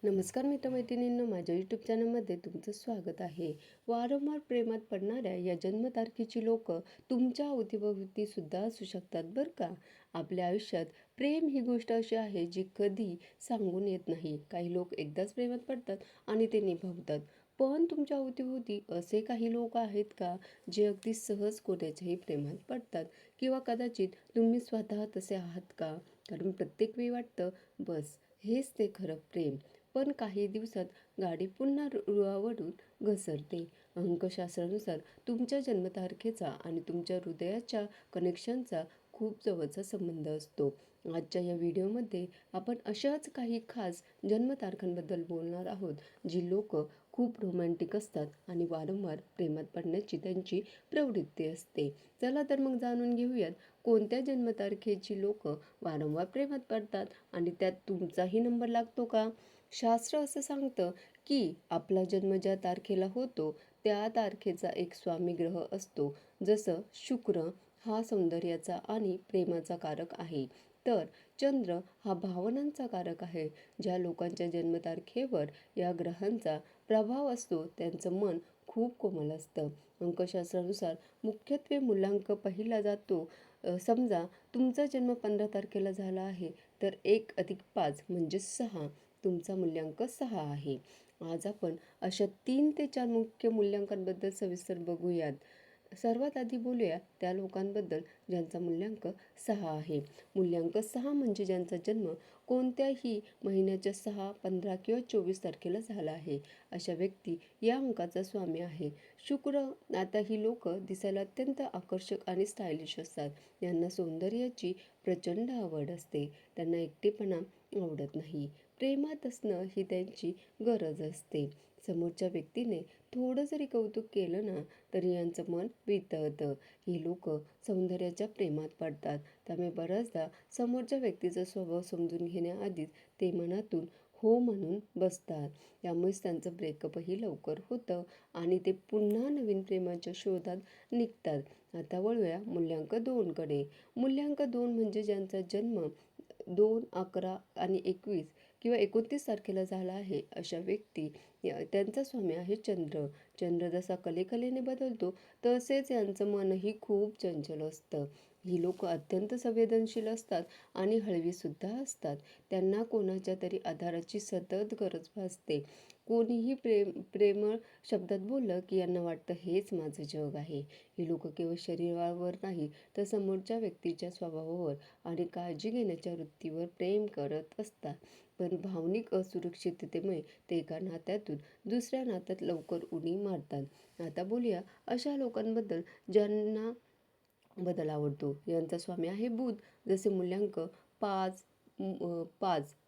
नमस्कार मित्रमैत्रिणींनो, माझ्या यूट्यूब चॅनलमध्ये तुमचं स्वागत आहे. वारंवार प्रेमात पडणाऱ्या या जन्मतारखेची लोक तुमच्या अवतीभोवती सुद्धा असू शकतात बरं का. आपल्या आयुष्यात प्रेम ही गोष्ट अशी आहे जी कधी सांगून येत नाही. काही लोक एकदाच प्रेमात पडतात आणि ते निभावतात. पण तुमच्या अवतीभोवती असे काही लोक आहेत का जे अगदी सहज कोणाच्याही प्रेमात पडतात, किंवा कदाचित तुम्ही स्वतः तसे आहात का? कारण प्रत्येक वेळी वाटतं बस हेच ते खरं प्रेम, पण काही दिवसात गाडी पुन्हा रुळावरून घसरते. अंकशास्त्रानुसार तुमच्या जन्मतारखेचा आणि तुमच्या हृदयाच्या कनेक्शनचा खूप जवळचा संबंध असतो. आजच्या या व्हिडिओमध्ये आपण अशाच काही खास जन्मतारखांबद्दल बोलणार आहोत, जी लोक खूप रोमॅन्टिक असतात आणि वारंवार प्रेमात पडण्याची त्यांची प्रवृत्ती असते. चला तर मग जाणून घेऊयात कोणत्या जन्मतारखेची लोक वारंवार प्रेमात पडतात आणि त्यात तुमचाही नंबर लागतो का. शास्त्र असं सांगतं की आपला जन्म ज्या तारखेला होतो त्या तारखेचा एक स्वामी ग्रह असतो. जसं शुक्र हा सौंदर्याचा आणि प्रेमाचा कारक आहे, तर चंद्र हा भावनांचा कारक आहे. ज्या लोकांच्या जन्मतारखेवर या ग्रहांचा प्रभाव असतो त्यांचं मन खूप कोमल असतं. अंकशास्त्रानुसार मुख्यत्वे मूल्यांक पाहिला जातो. समजा तुमचा जन्म 15 तारखेला झाला आहे, तर 1+5 म्हणजे 6, तुमचा मूल्यांक 6 आहे. आज आपण अशा 3 ते 4 मुख्य मूल्यांकांबद्दल सविस्तर बघूयात. सर्वात आधी बोलूया त्या लोकांबद्दल ज्यांचा मूल्यांक 6 आहे. मूल्यांक 6 म्हणजे ज्यांचा जन्म कोणत्याही महिन्याच्या 6, 15 किंवा 24 तारखेला झाला आहे. अशा व्यक्ती या अंकाचा स्वामी आहे. शुक्र. आता ही लोक दिसायला अत्यंत आकर्षक आणि स्टायलिश असतात. यांना सौंदर्याची प्रचंड आवड असते. त्यांना एकटेपणा आवडत नाही. प्रेमात असणं ही त्यांची गरज असते. समोरच्या व्यक्तीने थोडं जरी कौतुक केलं ना तरी यांचं मन वितळतं. ही लोक सौंदर्याच्या प्रेमात पडतात, त्यामुळे बऱ्याचदा समोरच्या व्यक्तीचा स्वभाव समजून घेण्याआधीच ते मनातून हो म्हणून बसतात. त्यामुळेच त्यांचं ब्रेकअपही लवकर होतं आणि ते पुन्हा नवीन प्रेमाच्या शोधात निघतात. आता वळूया मूल्यांक 2कडे. मूल्यांक 2 म्हणजे ज्यांचा जन्म 2, 11 आणि 21 किंवा 29 तारखेला झाला आहे. अशा व्यक्ती त्यांचा स्वामी आहे चंद्र. चंद्र जसा कलेकलेने बदलतो तसेच यांचं मनही खूप चंचल असतं. ही लोक अत्यंत संवेदनशील असतात आणि हळवीसुद्धा असतात. त्यांना कोणाच्या तरी आधाराची सतत गरज भासते. कोणीही प्रेमळ शब्दात बोललं की यांना वाटतं हेच माझं जग आहे. ही लोक केवळ शरीरावर नाही तर समोरच्या व्यक्तीच्या स्वभावावर आणि काळजी घेण्याच्या वृत्तीवर प्रेम करत असतात. पण भावनिक असुरक्षिततेमुळे ते एका नात्यातून दुसऱ्या नात्यात लवकर उडी मारतात. आता बोलूया अशा लोकांबद्दल ज्यांना बदल आवडतो. यांचा स्वामी आहे बुध. जसे मूल्यांक 5,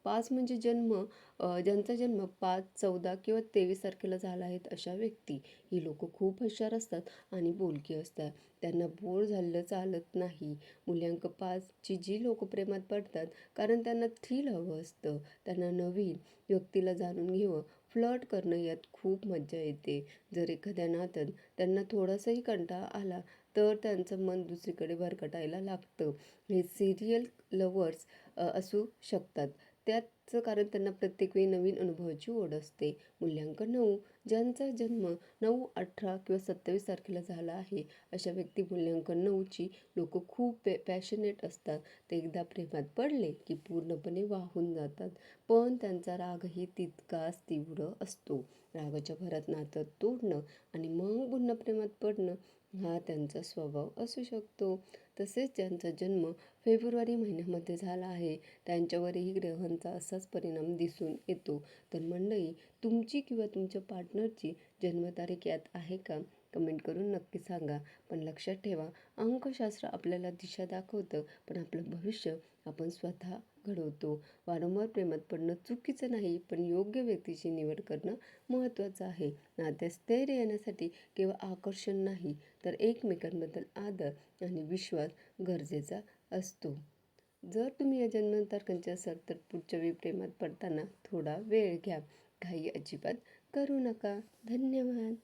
5 म्हणजे ज्यांचा जन्म 5, 14 किंवा 23 तारखेला झाला आहे अशा व्यक्ती. ही लोक खूप हुशार असतात आणि बोलकी असतात. त्यांना बोर झालेलं चालत नाही. मूल्यांक 5ची जी लोक प्रेमात पडतात कारण त्यांना थ्रिल हवं असतं. त्यांना नवीन व्यक्तीला जाणून घेणं, फ्लर्ट करणं यात खूप मज्जा येते. जर एखाद्या नात्यात त्यांना थोडासाही कंटाळा आला तर त्यांचं मन दुसरीकडे भरकटायला लागतं. हे सिरियल लवर्स असू शकतात. त्याचं कारण त्यांना प्रत्येक वेळी नवीन अनुभवाची ओढ असते. मूल्यांक 9 ज्यांचा जन्म 9, 18 किंवा 27 तारखेला झाला आहे. अशा व्यक्ती मूल्यांक 9ची लोक खूप पॅशनेट असतात. ते एकदा प्रेमात पडले की पूर्णपणे वाहून जातात. पण त्यांचा रागही तितकाच तीव्र असतो. रागाच्या भरात नातं तोडणं आणि मग पुन्हा प्रेमात पडणं हा त्यांचा स्वभाव असू शकतो. तसेच ज्यांचा जन्म फेब्रुवारी महिन्यामध्ये झाला आहे त्यांच्यावरही ग्रहांचा असाच परिणाम दिसून येतो. तर मंडळी, तुमची किंवा तुमच्या पार्टनरची जन्मतारीख यात आहे का? कमेंट करून नक्की सांगा. पण लक्षात ठेवा, अंकशास्त्र आपल्याला दिशा दाखवतं, पण आपलं भविष्य आपण स्वतः घडवतो. वारंवार प्रेमात पडणं चुकीचं नाही, पण योग्य व्यक्तीची निवड करणं महत्त्वाचं आहे. नात्यात स्थैर्य येण्यासाठी केवळ आकर्षण नाही तर एकमेकांबद्दल आदर आणि विश्वास गरजेचा असतो. जर तुम्ही या जन्मतारखांचे असाल तर पुढच्या वेळी प्रेमात पडताना थोडा वेळ घ्या. घाई अजिबात करू नका. धन्यवाद.